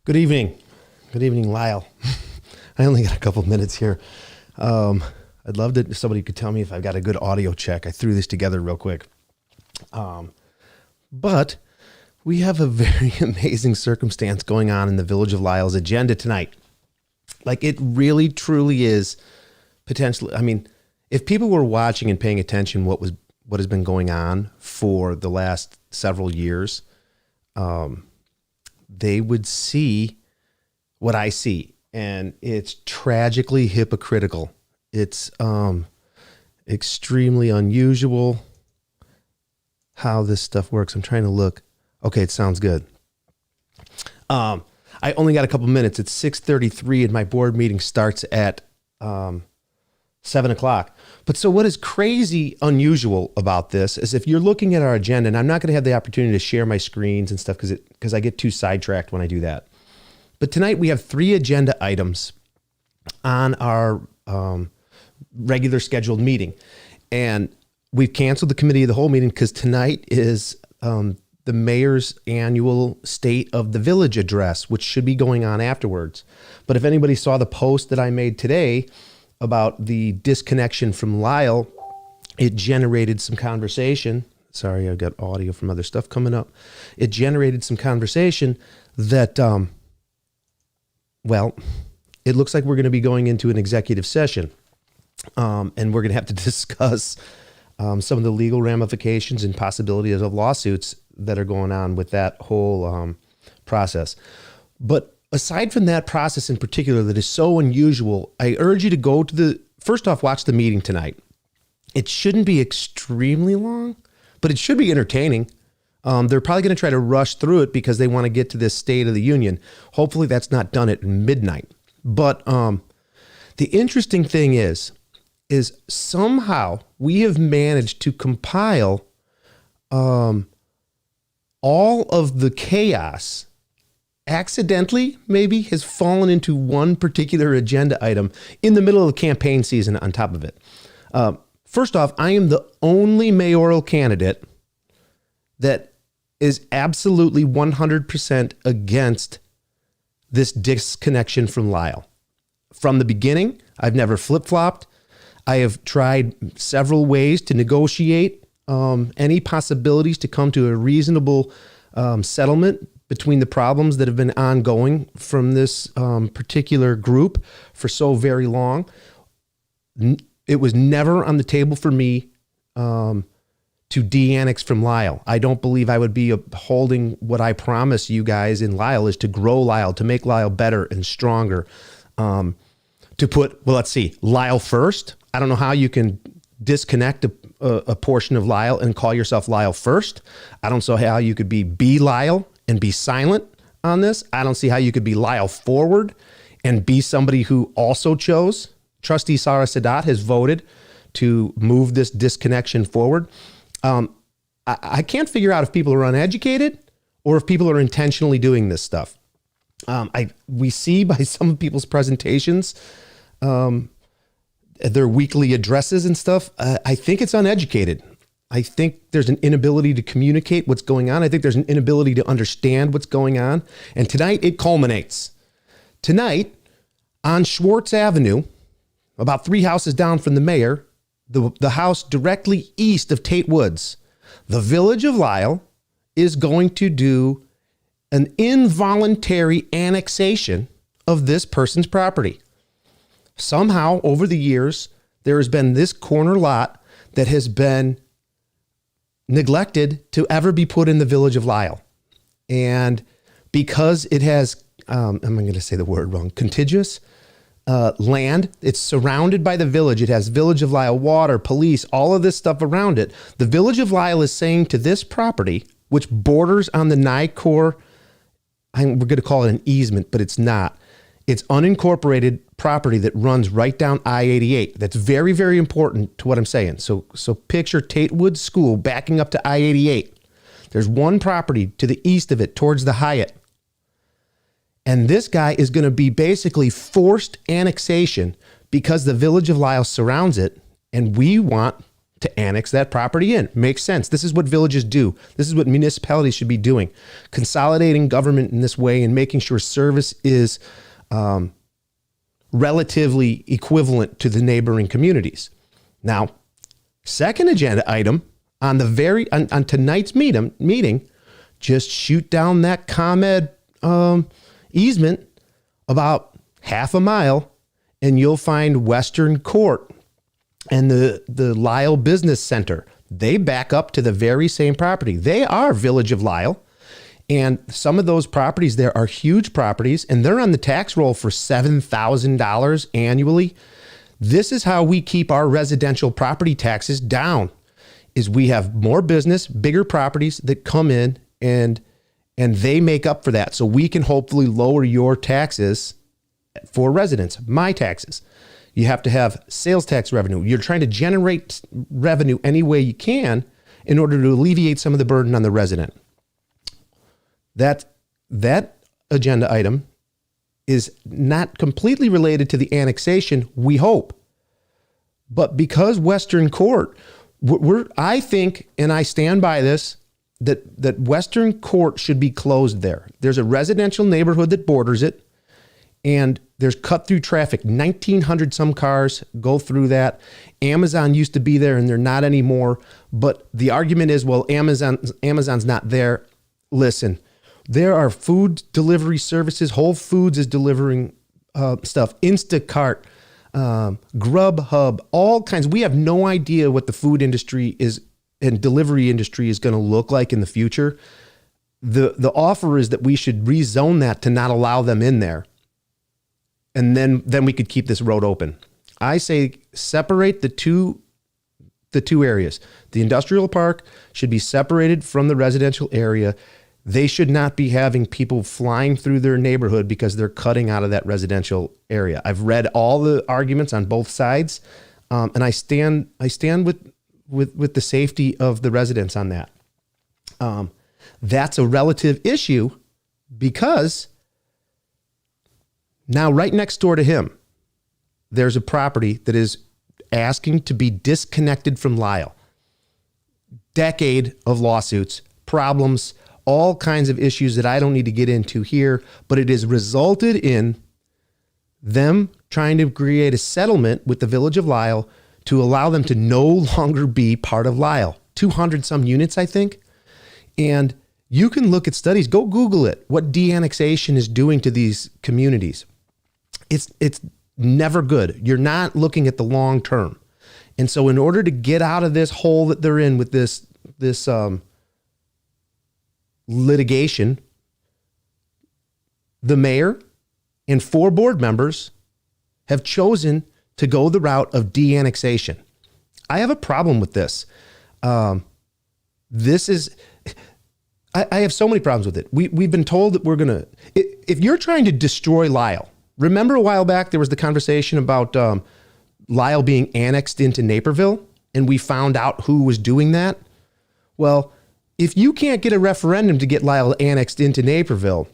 Good evening. Good evening, Lisle. I only got a couple minutes here. I'd love to, if somebody could tell me if I've got a good audio check. I threw this together real quick. But we have a very amazing circumstance going on in the Village of Lisle's agenda tonight. Like, it really, truly is potentially, I mean, if people were watching and paying attention what has been going on for the last several years, they would see what I see. And it's tragically hypocritical. It's extremely unusual how this stuff works. I'm trying to look. Okay, it sounds good. I only got a couple minutes. It's 6:33 and my board meeting starts at 7 o'clock. But so what is crazy unusual about this is if you're looking at our agenda, and I'm not going to have the opportunity to share my screens and stuff because I get too sidetracked when I do that. But tonight we have 3 agenda items on our regular scheduled meeting. And we've canceled the committee of the whole meeting because tonight is the mayor's annual State of the Village address, which should be going on afterwards. But if anybody saw the post that I made today about the disconnection from Lisle, it generated some conversation. Sorry, I've got audio from other stuff coming up. It generated some conversation that, well, it looks like we're going to be going into an executive session. And we're going to have to discuss some of the legal ramifications and possibilities of lawsuits that are going on with that whole process. But aside from that process in particular that is so unusual, I urge you to go to first off, watch the meeting tonight. It shouldn't be extremely long, but it should be entertaining. They're probably going to try to rush through it because they want to get to this State of the Union. Hopefully that's not done at midnight. But the interesting thing is somehow we have managed to compile all of the chaos accidentally maybe has fallen into one particular agenda item in the middle of the campaign season on top of it. First off, I am the only mayoral candidate that is absolutely 100% against this disconnection from Lisle. From the beginning, I've never flip-flopped. I have tried several ways to negotiate any possibilities to come to a reasonable settlement between the problems that have been ongoing from this particular group for so very long. It was never on the table for me to de-annex from Lisle. I don't believe I would be upholding what I promise you guys in Lisle is to grow Lisle, to make Lisle better and stronger. To put, well, let's see, Lisle first. I don't know how you can disconnect a portion of Lisle and call yourself Lisle first. I don't see how you could be Lisle and be silent on this. I don't see how you could be Lisle forward and be somebody who also chose. Trustee Sarah Sadat has voted to move this disconnection forward. I can't figure out if people are uneducated or if people are intentionally doing this stuff. We see by some people's presentations, their weekly addresses and stuff. I think it's uneducated. I think there's an inability to communicate what's going on. I think there's an inability to understand what's going on. And tonight it culminates. Tonight on Schwartz Avenue, about 3 houses down from the mayor, the house directly east of Tate Woods, the Village of Lisle is going to do an involuntary annexation of this person's property. Somehow, over the years, there has been this corner lot that has been neglected to ever be put in the Village of Lisle. And because it has, I'm going to say the word wrong, contiguous land, it's surrounded by the village. It has Village of Lisle water, police, all of this stuff around it. The Village of Lisle is saying to this property, which borders on the NICOR, we're going to call it an easement, but it's not. It's unincorporated property that runs right down I-88. That's very, very important to what I'm saying. So picture Tate Woods School backing up to I-88. There's one property to the east of it towards the Hyatt. And this guy is going to be basically forced annexation because the Village of Lisle surrounds it. And we want to annex that property in. Makes sense. This is what villages do. This is what municipalities should be doing. Consolidating government in this way and making sure service is relatively equivalent to the neighboring communities. Now, second agenda item on tonight's meeting, just shoot down that ComEd easement about half a mile, and you'll find Western Court and the Lisle Business Center. They back up to the very same property. They are Village of Lisle. And some of those properties there are huge properties, and they're on the tax roll for $7,000 annually. This is how we keep our residential property taxes down, is we have more business, bigger properties that come in, and they make up for that. So we can hopefully lower your taxes for residents, my taxes. You have to have sales tax revenue. You're trying to generate revenue any way you can in order to alleviate some of the burden on the resident. That agenda item is not completely related to the annexation, we hope. But because Western Court, I think, and I stand by this, that Western Court should be closed there. There's a residential neighborhood that borders it, and there's cut-through traffic. 1,900 some cars go through that. Amazon used to be there, and they're not anymore. But the argument is, well, Amazon's not there. Listen, there are food delivery services. Whole Foods is delivering stuff. Instacart, Grubhub, all kinds. We have no idea what the food industry is and delivery industry is going to look like in the future. The offer is that we should rezone that to not allow them in there. And then we could keep this road open. I say separate the two areas. The industrial park should be separated from the residential area. They should not be having people flying through their neighborhood because they're cutting out of that residential area. I've read all the arguments on both sides, and I stand with the safety of the residents on that. That's a relative issue because now right next door to him, there's a property that is asking to be disconnected from Lisle. Decade of lawsuits, problems, all kinds of issues that I don't need to get into here, but it has resulted in them trying to create a settlement with the Village of Lisle to allow them to no longer be part of Lisle. 200 some units, I think. And you can look at studies, go Google it, what de-annexation is doing to these communities. It's never good. You're not looking at the long term. And so in order to get out of this hole that they're in with this litigation, the mayor and 4 board members have chosen to go the route of de-annexation. I have a problem with this. I have so many problems with it. We've been told that if you're trying to destroy Lisle, remember a while back there was the conversation about Lisle being annexed into Naperville, and we found out who was doing that? Well, if you can't get a referendum to get Lisle annexed into Naperville,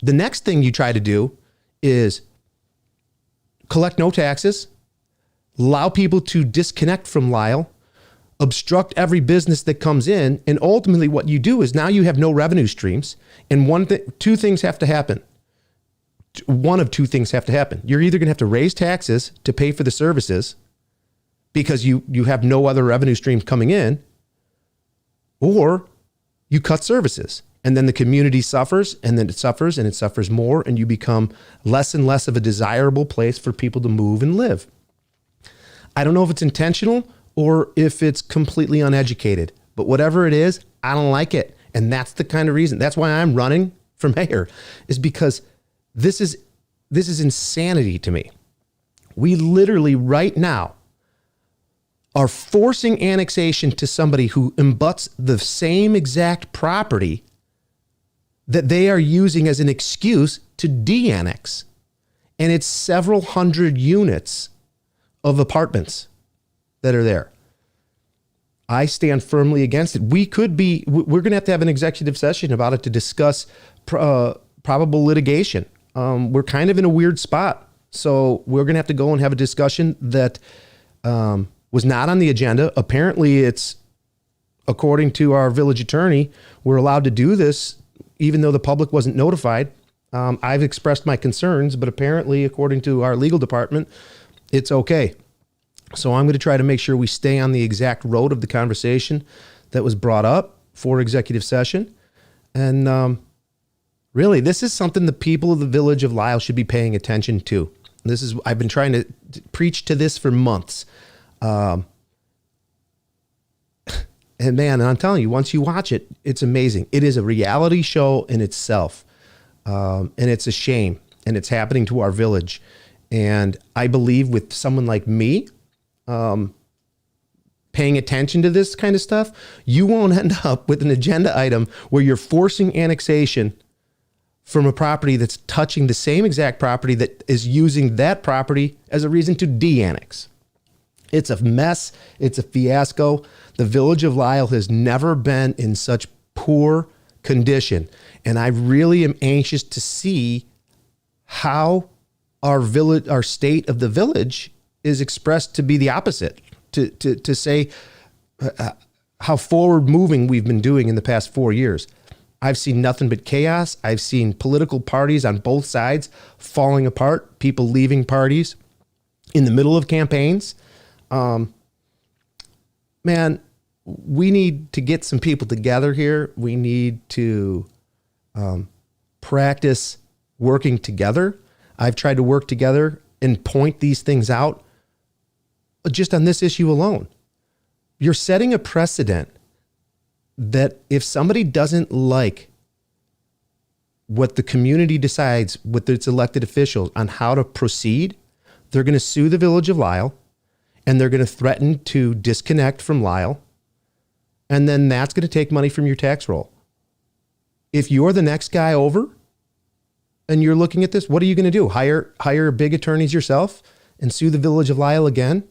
the next thing you try to do is collect no taxes, allow people to disconnect from Lisle, obstruct every business that comes in, and ultimately what you do is now you have no revenue streams, and two things have to happen. One of two things have to happen. You're either going to have to raise taxes to pay for the services because you have no other revenue streams coming in, or you cut services. And then the community suffers, and then it suffers, and it suffers more, and you become less and less of a desirable place for people to move and live. I don't know if it's intentional or if it's completely uneducated, but whatever it is, I don't like it. And that's the kind of reason. That's why I'm running for mayor, is because this is insanity to me. We literally right now are forcing annexation to somebody who abuts the same exact property that they are using as an excuse to de-annex. And it's several hundred units of apartments that are there. I stand firmly against it. We're going to have an executive session about it to discuss probable litigation. We're kind of in a weird spot. So we're going to have to go and have a discussion that was not on the agenda. Apparently it's, according to our village attorney, we're allowed to do this even though the public wasn't notified. I've expressed my concerns, but apparently, according to our legal department, it's okay. So I'm going to try to make sure we stay on the exact road of the conversation that was brought up for executive session. And really, this is something the people of the village of Lisle should be paying attention to. I've been trying to preach to this for months. And man, I'm telling you, once you watch it, it's amazing. It is a reality show in itself. And it's a shame. And it's happening to our village. And I believe with someone like me, paying attention to this kind of stuff, you won't end up with an agenda item where you're forcing annexation from a property that's touching the same exact property that is using that property as a reason to de-annex. It's a mess. It's a fiasco. The village of Lisle has never been in such poor condition. And I really am anxious to see how our state of the village is expressed to be the opposite, to say how forward moving we've been doing in the past 4 years. I've seen nothing but chaos. I've seen political parties on both sides falling apart, people leaving parties in the middle of campaigns. Man, we need to get some people together here. We need to practice working together. I've tried to work together and point these things out just on this issue alone. You're setting a precedent that if somebody doesn't like what the community decides with its elected officials on how to proceed, they're going to sue the village of Lisle, and they're going to threaten to disconnect from Lisle, and then that's going to take money from your tax roll. If you're the next guy over and you're looking at this, what are you going to do? Hire big attorneys yourself and sue the village of Lisle again?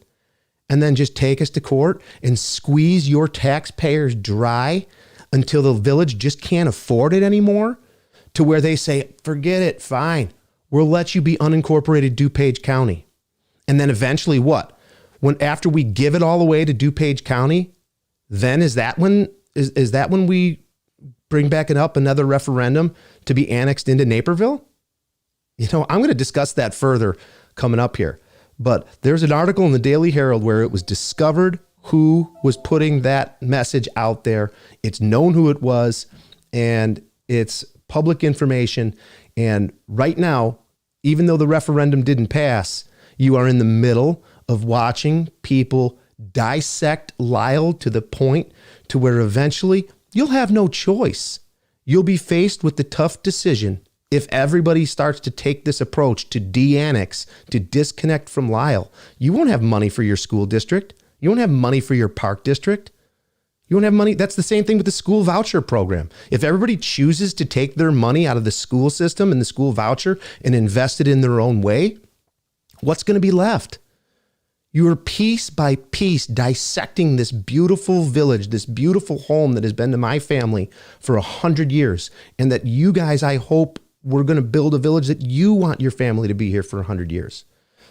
And then just take us to court and squeeze your taxpayers dry until the village just can't afford it anymore, to where they say, forget it, fine, we'll let you be unincorporated DuPage County. And then eventually what? After we give it all away to DuPage County, then is that when we bring back another referendum to be annexed into Naperville? I'm going to discuss that further coming up here. But there's an article in the Daily Herald where it was discovered who was putting that message out there. It's known who it was, and it's public information. And right now, even though the referendum didn't pass, you are in the middle of watching people dissect Lisle to the point to where eventually you'll have no choice. You'll be faced with the tough decision. If everybody starts to take this approach to de-annex, to disconnect from Lisle, you won't have money for your school district. You won't have money for your park district. You won't have money. That's the same thing with the school voucher program. If everybody chooses to take their money out of the school system and the school voucher and invest it in their own way, what's going to be left? You are piece by piece dissecting this beautiful village, this beautiful home that has been to my family for 100 years. And that you guys, I hope, we're going to build a village that you want your family to be here for 100 years.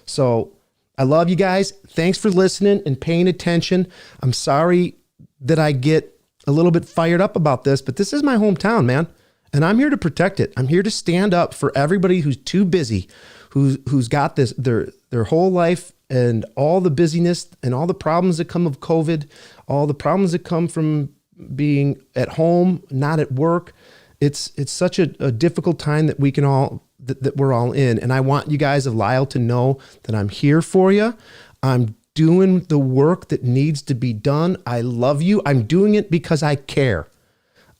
So I love you guys. Thanks for listening and paying attention. I'm sorry that I get a little bit fired up about this, but this is my hometown, man. And I'm here to protect it. I'm here to stand up for everybody who's too busy, who's got this, their whole life and all the busyness and all the problems that come of COVID, all the problems that come from being at home, not at work. It's such a difficult time that that we're all in. And I want you guys of Lisle to know that I'm here for you. I'm doing the work that needs to be done. I love you. I'm doing it because I care.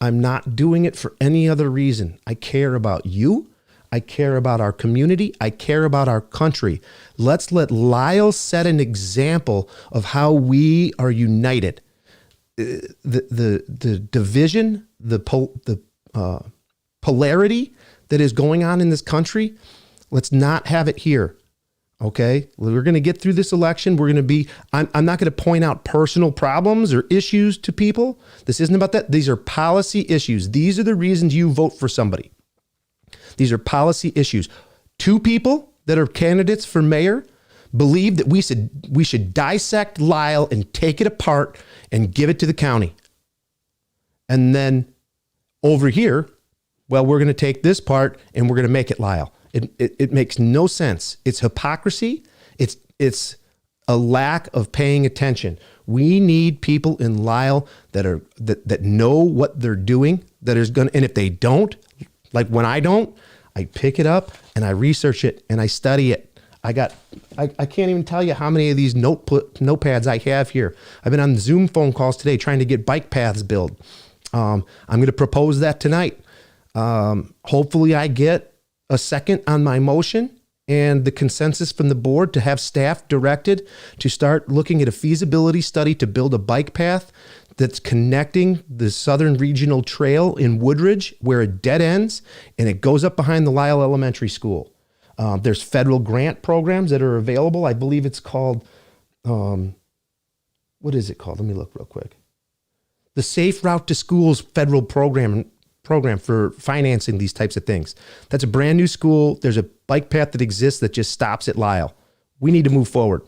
I'm not doing it for any other reason. I care about you. I care about our community. I care about our country. Let's let Lisle set an example of how we are united. The division, the polarity that is going on in this country, let's not have it here. Okay. We're going to get through this election. I'm not going to point out personal problems or issues to people. This isn't about that. These are policy issues. These are the reasons you vote for somebody. These are policy issues. 2 people that are candidates for mayor believe that we should dissect Lisle and take it apart and give it to the county. And then over here, well, we're going to take this part and we're going to make it Lisle. It makes no sense. It's hypocrisy. It's a lack of paying attention. We need people in Lisle that know what they're doing, and if they don't, like when I don't, I pick it up and I research it and I study it. I can't even tell you how many of these notepads I have here. I've been on Zoom phone calls today trying to get bike paths built. I'm going to propose that tonight. Hopefully I get a second on my motion and the consensus from the board to have staff directed to start looking at a feasibility study to build a bike path that's connecting the Southern Regional Trail in Woodridge, where it dead ends, and it goes up behind the Lisle Elementary School. There's federal grant programs that are available. I believe it's called, what is it called? Let me look real quick. The Safe Route to Schools federal program for financing these types of things. That's a brand new school. There's a bike path that exists that just stops at Lisle. We need to move forward.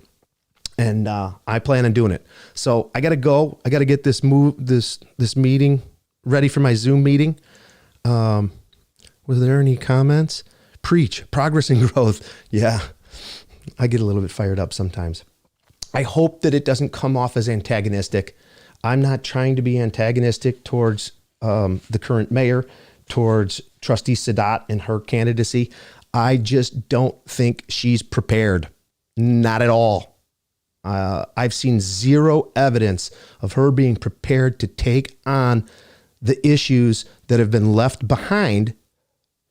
And I plan on doing it. So I got to go. I got to get this meeting ready for my Zoom meeting. Was there any comments? Preach, progress and growth. Yeah, I get a little bit fired up sometimes. I hope that it doesn't come off as antagonistic. I'm not trying to be antagonistic towards the current mayor, towards Trustee Sadat and her candidacy. I just don't think she's prepared. Not at all. I've seen zero evidence of her being prepared to take on the issues that have been left behind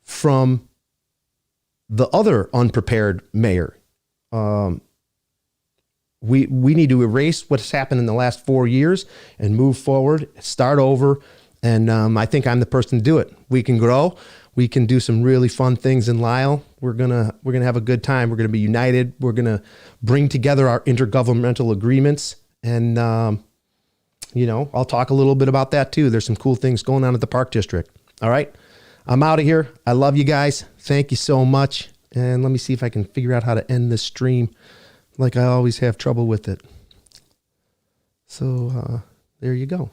from the other unprepared mayor. We need to erase what's happened in the last 4 years and move forward, start over. And I think I'm the person to do it. We can grow. We can do some really fun things in Lisle. We're gonna have a good time. We're gonna be united. We're gonna bring together our intergovernmental agreements, and I'll talk a little bit about that too. There's some cool things going on at the Park District. All right, I'm out of here. I love you guys. Thank you so much. And let me see if I can figure out how to end this stream. Like I always have trouble with it. So there you go.